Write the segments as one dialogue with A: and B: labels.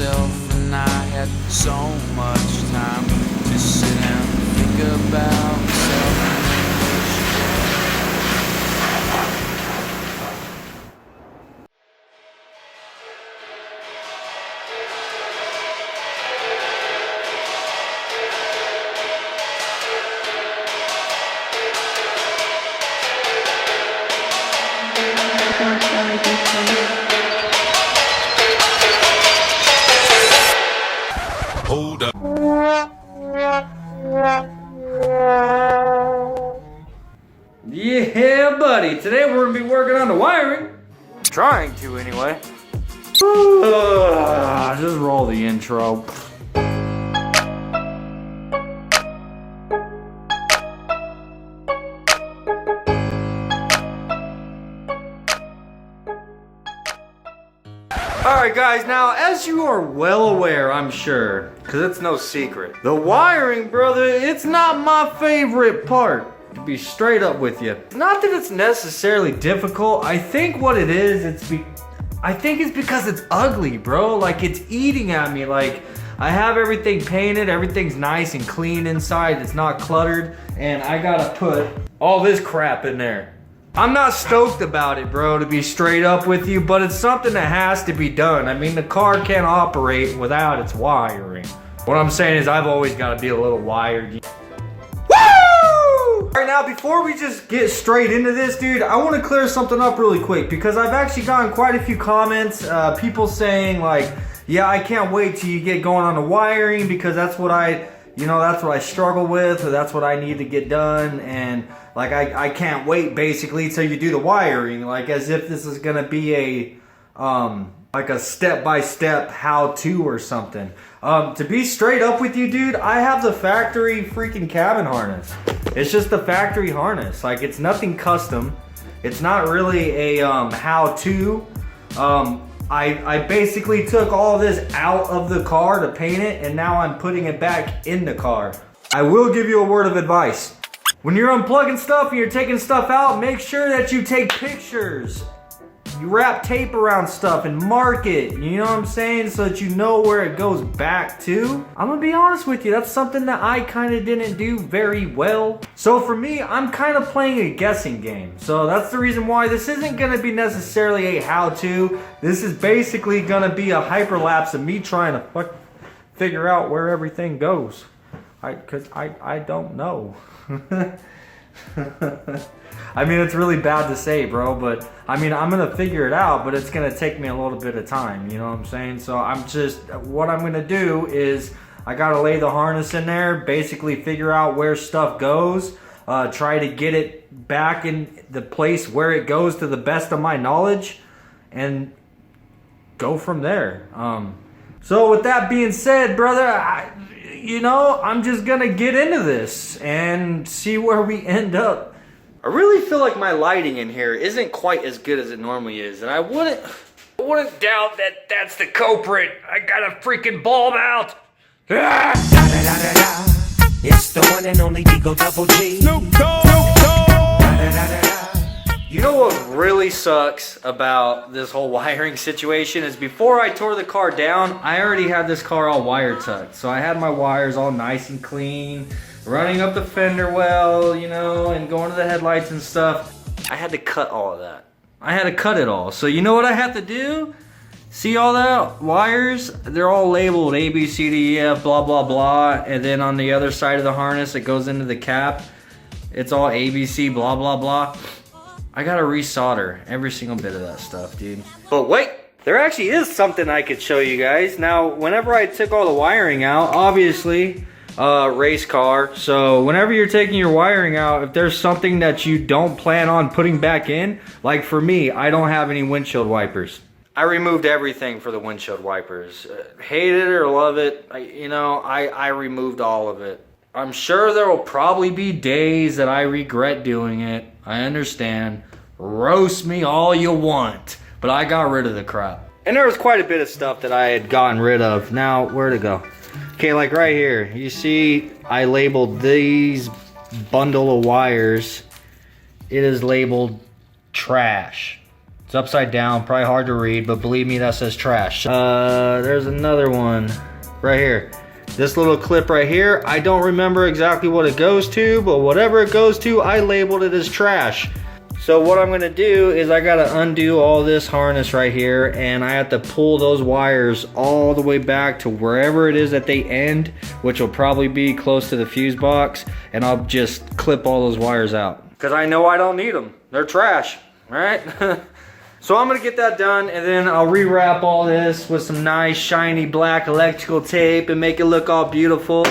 A: myself, and I had so much time to sit and think about myself.
B: Hold up.
C: Yeah, buddy. Today we're gonna be working on the wiring. Trying to, anyway. Just roll the intro. Alright guys, now as you are well aware, I'm sure, because it's no secret, the wiring, brother, it's not my favorite part, to be straight up with you. Not that it's necessarily difficult. I think what it is, I think it's because it's ugly, bro. Like, it's eating at me. Like, I have everything painted, everything's nice and clean inside, it's not cluttered, and I gotta put all this crap in there. I'm not stoked about it, bro, to be straight up with you, but it's something that has to be done. I mean, the car can't operate without its wiring. What I'm saying is I've always got to be a little wired. Woo! All right, now, before we just get straight into this, dude, I want to clear something up really quick because I've actually gotten quite a few comments, people saying like, yeah, I can't wait till you get going on the wiring because that's what that's what I struggle with, or that's what I need to get done, and like I can't wait basically till you do the wiring, like as if this is gonna be a like a step-by-step how-to or something. To be straight up with you, dude, I have the factory freaking cabin harness. It's just the factory harness. Like, it's nothing custom. It's not really a how-to. I basically took all this out of the car to paint it, and now I'm putting it back in the car. I will give you a word of advice. When you're unplugging stuff and you're taking stuff out, make sure that you take pictures. You wrap tape around stuff and mark it, you know what I'm saying? So that you know where it goes back to. I'm gonna be honest with you, that's something that I kind of didn't do very well. So for me, I'm kind of playing a guessing game. So that's the reason why this isn't gonna be necessarily a how-to. This is basically gonna be a hyperlapse of me trying to figure out where everything goes. Cause I don't know. I mean, it's really bad to say, bro, but I mean, I'm gonna figure it out, but it's gonna take me a little bit of time, you know what I'm saying? So what I'm gonna do is I gotta lay the harness in there, basically figure out where stuff goes, try to get it back in the place where it goes to the best of my knowledge, and go from there. So with that being said, brother, I'm just gonna get into this and see where we end up. I really feel like my lighting in here isn't quite as good as it normally is, and I wouldn't doubt that that's the culprit. I got a freaking bulb out. Ah!
D: It's the one and only Digo Double G.
B: Snoop Dogg.
C: You know what really sucks about this whole wiring situation is before I tore the car down, I already had this car all wire tucked. So I had my wires all nice and clean, running up the fender well, and going to the headlights and stuff. I had to cut all of that. I had to cut it all. So you know what I have to do? See all that wires? They're all labeled A, B, C, D, E, F, blah, blah, blah. And then on the other side of the harness that goes into the cap, it's all A, B, C, blah, blah, blah. I gotta resolder every single bit of that stuff, dude. But wait, there actually is something I could show you guys. Now, whenever I took all the wiring out, obviously, race car. So whenever you're taking your wiring out, if there's something that you don't plan on putting back in, like for me, I don't have any windshield wipers. I removed everything for the windshield wipers. Hate it or love it, I removed all of it. I'm sure there will probably be days that I regret doing it. I understand. Roast me all you want. But I got rid of the crap. And there was quite a bit of stuff that I had gotten rid of. Now, where to go? Okay, like right here. You see, I labeled these bundle of wires. It is labeled trash. It's upside down, probably hard to read, but believe me, that says trash. There's another one right here. This little clip right here, I don't remember exactly what it goes to, but whatever it goes to, I labeled it as trash. So what I'm gonna do is I gotta undo all this harness right here, and I have to pull those wires all the way back to wherever it is that they end, which will probably be close to the fuse box, and I'll just clip all those wires out. Because I know I don't need them. They're trash, all right? So I'm gonna get that done, and then I'll rewrap all this with some nice shiny black electrical tape and make it look all beautiful.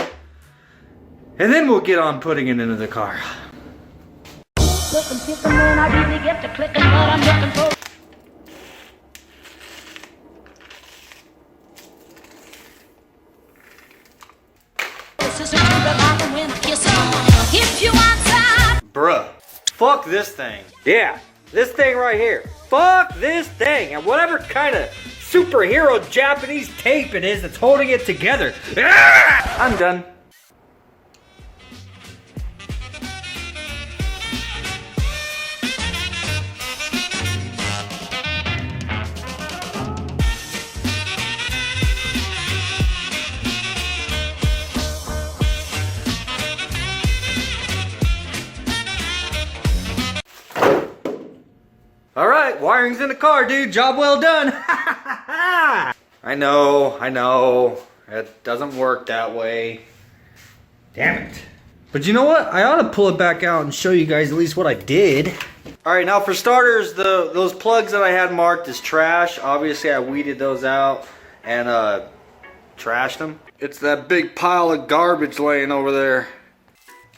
C: And then we'll get on putting it into the car. Bruh, fuck this thing. Yeah, this thing right here. Fuck this thing and whatever kind of superhero Japanese tape it is that's holding it together. I'm done. All right, wiring's in the car, dude. Job well done. I know. It doesn't work that way. Damn it. But you know what? I ought to pull it back out and show you guys at least what I did. All right, now for starters, those plugs that I had marked as trash, obviously I weeded those out and trashed them. It's that big pile of garbage laying over there.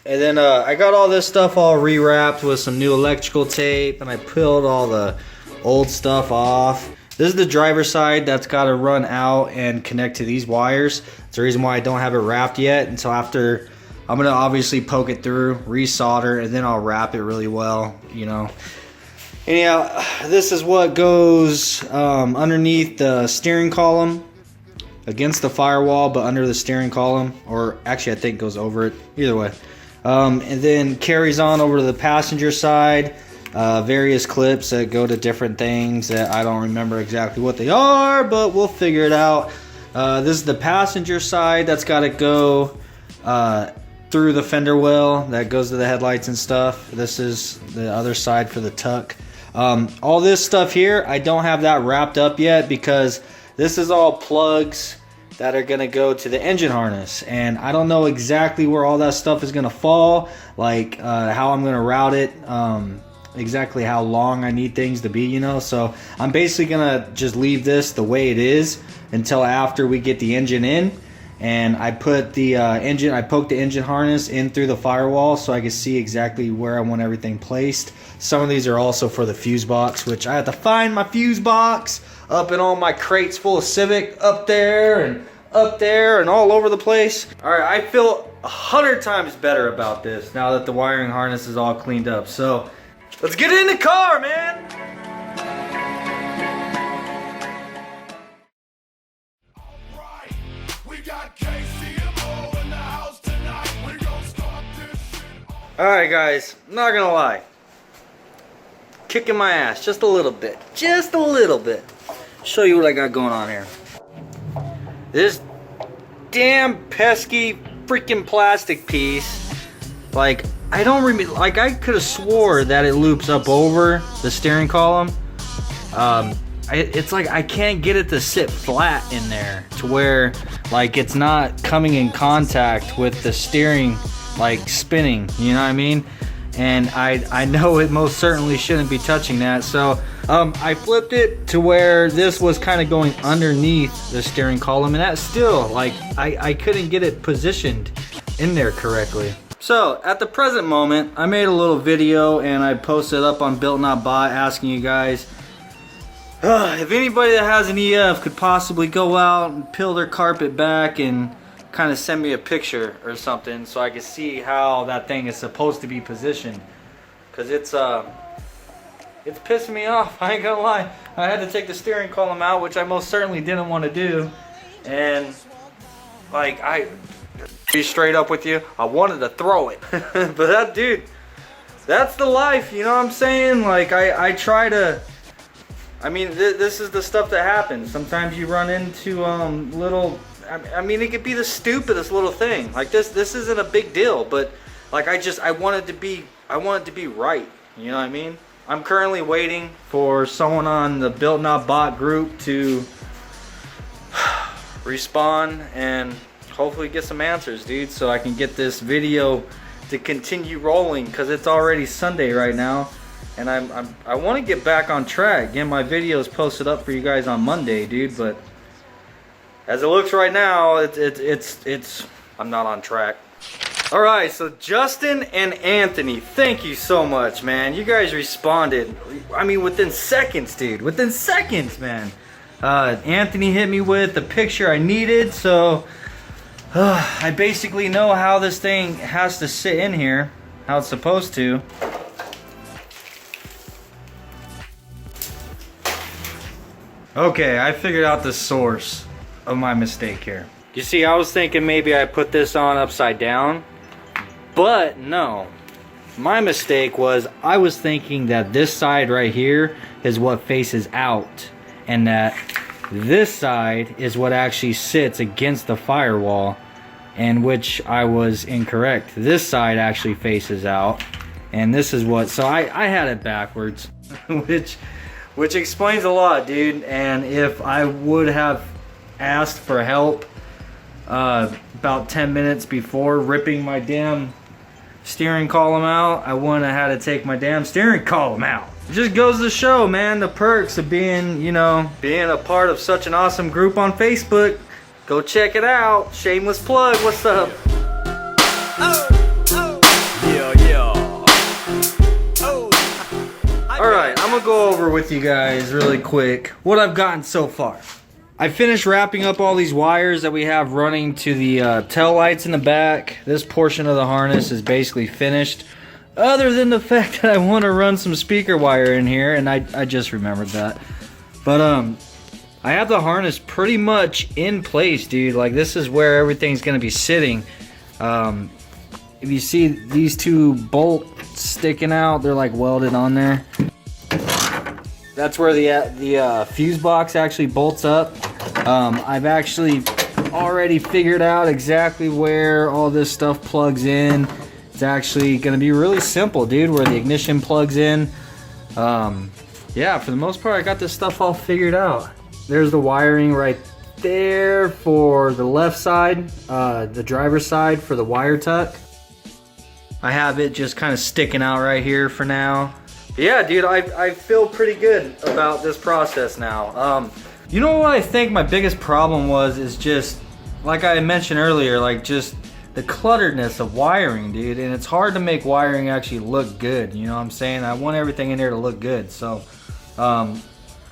C: And then I got all this stuff all rewrapped with some new electrical tape, and I peeled all the old stuff off. This is the driver's side that's got to run out and connect to these wires. That's the reason why I don't have it wrapped yet. Until after, I'm going to obviously poke it through, resolder, and then I'll wrap it really well, you know. Anyhow, this is what goes underneath the steering column, against the firewall, but under the steering column. Or actually, I think it goes over it. Either way. And then carries on over to the passenger side. Various clips that go to different things that I don't remember exactly what they are, but we'll figure it out. This is the passenger side that's got to go through the fender well that goes to the headlights and stuff. This is the other side for the tuck. All this stuff here, I don't have that wrapped up yet because this is all plugs that are gonna go to the engine harness, and I don't know exactly where all that stuff is gonna fall, like how I'm gonna route it, exactly how long I need things to be, you know. So I'm basically gonna just leave this the way it is until after we get the engine in, and I put the I poked the engine harness in through the firewall so I can see exactly where I want everything placed. Some of these are also for the fuse box, which I have to find my fuse box up in all my crates full of Civic up there and all over the place. All right, I feel 100 times better about this now that the wiring harness is all cleaned up. So let's get in the car, man. All right, guys, I'm not gonna lie. Kicking my ass just a little bit. Just a little bit. Show you what I got going on here. This damn pesky freaking plastic piece, like I don't remember, like I could have swore that it loops up over the steering column. It's like I can't get it to sit flat in there to where like it's not coming in contact with the steering, like spinning, you know what I mean? And I know it most certainly shouldn't be touching that. So I flipped it to where this was kind of going underneath the steering column, and that still, like, I couldn't get it positioned in there correctly. So at the present moment, I made a little video and I posted up on Built Not Bought asking you guys if anybody that has an EF could possibly go out and peel their carpet back and kind of send me a picture or something so I can see how that thing is supposed to be positioned, because it's pissing me off. I ain't gonna lie. I had to take the steering column out, which I most certainly didn't want to do, and like I be straight up with you, I wanted to throw it. But that dude, that's the life, you know what I'm saying? Like I try to I mean, this is the stuff that happens. Sometimes you run into little. I mean, it could be the stupidest little thing. Like this isn't a big deal, but like I want it to be right. You know what I mean? I'm currently waiting for someone on the Built Not Bought group to respond and hopefully get some answers, dude, so I can get this video to continue rolling, because it's already Sunday right now, and I want to get back on track, get my videos posted up for you guys on Monday, dude. But as it looks right now, it's I'm not on track. All right, so Justin and Anthony, thank you so much, man. You guys responded, I mean, within seconds, dude, within seconds, man. Anthony hit me with the picture I needed, so I basically know how this thing has to sit in here, how it's supposed to. Okay, I figured out the source of my mistake here. You see, I was thinking maybe I put this on upside down, but no. My mistake was I was thinking that this side right here is what faces out, and that this side is what actually sits against the firewall, and which I was incorrect. This side actually faces out, and this is what, so I had it backwards, which explains a lot, dude. And if I would have asked for help about 10 minutes before ripping my damn steering column out, I wouldn't have had to take my damn steering column out. It just goes to show, man, the perks of being, you know, being a part of such an awesome group on Facebook. Go check it out. Shameless plug. What's up? Alright, I'm gonna go over with you guys really quick what I've gotten so far. I finished wrapping up all these wires that we have running to the tail lights in the back. This portion of the harness is basically finished, other than the fact that I want to run some speaker wire in here, and I just remembered that. But I have the harness pretty much in place, dude. Like, this is where everything's gonna be sitting. If you see these two bolts sticking out, they're like welded on there. That's where the fuse box actually bolts up. I've actually already figured out exactly where all this stuff plugs in. It's actually gonna be really simple, dude, where the ignition plugs in. Yeah, for the most part, I got this stuff all figured out. There's the wiring right there for the left side, the driver's side for the wire tuck. I have it just kind of sticking out right here for now. But yeah, dude, I feel pretty good about this process now. You know what I think my biggest problem was is just, like I mentioned earlier, like just the clutteredness of wiring, dude. And it's hard to make wiring actually look good, you know what I'm saying? I want everything in there to look good. So, I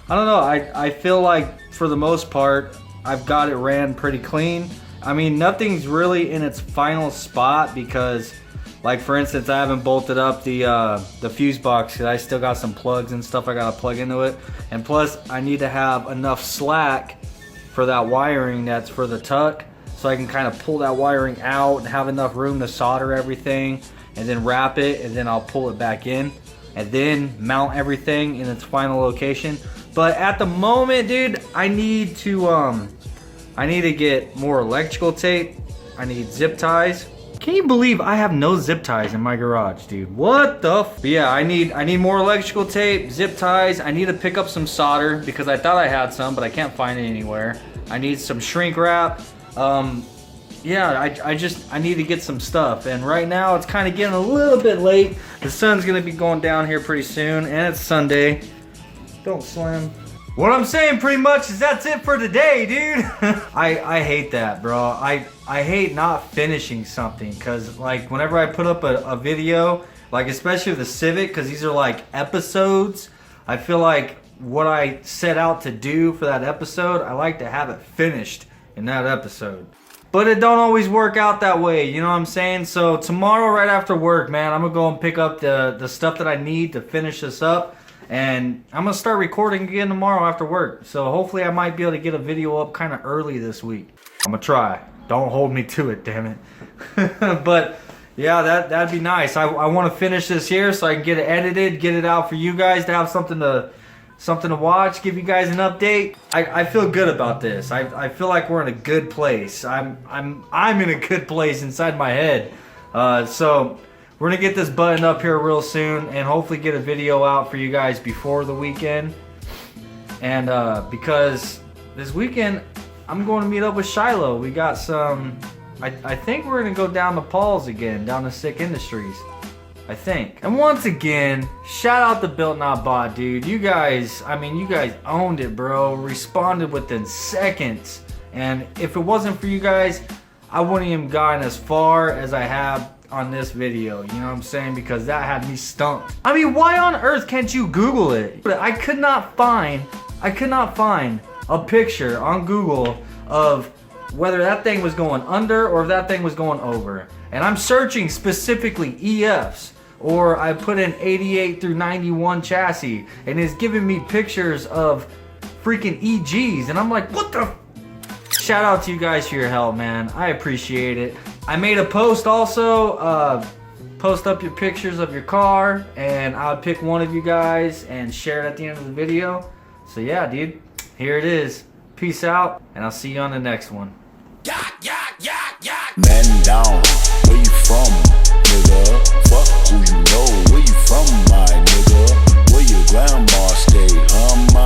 C: don't know, I feel like for the most part, I've got it ran pretty clean. I mean, nothing's really in its final spot because, like, for instance, I haven't bolted up the fuse box because I still got some plugs and stuff I gotta plug into it. And plus, I need to have enough slack for that wiring that's for the tuck, so I can kind of pull that wiring out and have enough room to solder everything and then wrap it, and then I'll pull it back in and then mount everything in its final location. But at the moment, dude, I need to get more electrical tape. I need zip ties. Can you believe I have no zip ties in my garage, dude? What the f? But yeah, I need more electrical tape, zip ties. I need to pick up some solder because I thought I had some, but I can't find it anywhere. I need some shrink wrap. Yeah, I need to get some stuff. And right now it's kind of getting a little bit late. The sun's gonna be going down here pretty soon, and it's Sunday. Don't slam. What I'm saying pretty much is that's it for today, dude. I hate that, bro. I hate not finishing something, because like whenever I put up a video, like especially with the Civic, because these are like episodes, I feel like what I set out to do for that episode, I like to have it finished in that episode. But it don't always work out that way, you know what I'm saying? So tomorrow right after work, man, I'm gonna go and pick up the stuff that I need to finish this up. And I'm gonna start recording again tomorrow after work. So hopefully I might be able to get a video up kind of early this week. I'm gonna try. Don't hold me to it, damn it. But yeah, that'd be nice. I want to finish this here so I can get it edited, get it out for you guys to have something to something to watch, give you guys an update. I feel good about this. I feel like we're in a good place. I'm in a good place inside my head. So we're gonna get this buttoned up here real soon and hopefully get a video out for you guys before the weekend. And because this weekend I'm going to meet up with Shiloh. We got some, I think we're gonna go down to Paul's again, down to Sic Industries, I think. And once again, shout out to Built Not Bought, dude. You guys, I mean, you guys owned it, bro. Responded within seconds. And if it wasn't for you guys, I wouldn't even gotten as far as I have on this video. You know what I'm saying? Because that had me stumped. I mean, why on earth can't you Google it? I could not find a picture on Google of whether that thing was going under or if that thing was going over. And I'm searching specifically EFs, or I put in 88 through 91 chassis, and it's giving me pictures of freaking EGs, and I'm like, what the? Shout out to you guys for your help, man. I appreciate it. I made a post also, post up your pictures of your car, and I'll pick one of you guys and share it at the end of the video. So yeah, dude, here it is. Peace out, and I'll see you on the next one.
B: Man down, where you from, nigga? Fuck who you know, where you from, my nigga? Where your grandma stay, huh, my